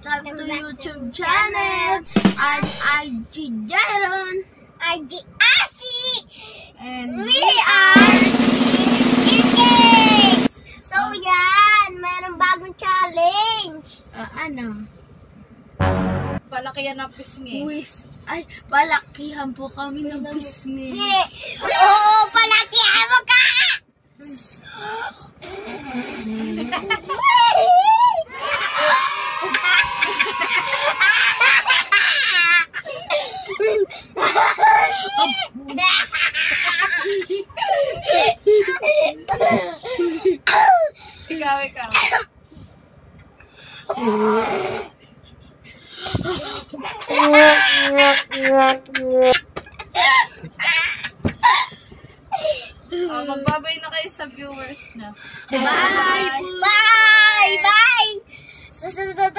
subscribe to YouTube channel. I'm IG Jaron. IG Ashi. And We are Kids. So yan, mayroong bagong challenge. Ano? Palakihan ng pisngi. Ay, palakihan po kami ng pisngi. Oo, palakihan mo ka! Ikaw. Magbabay na kayo sa viewers na. Bye! Bye! Bye! Susunod na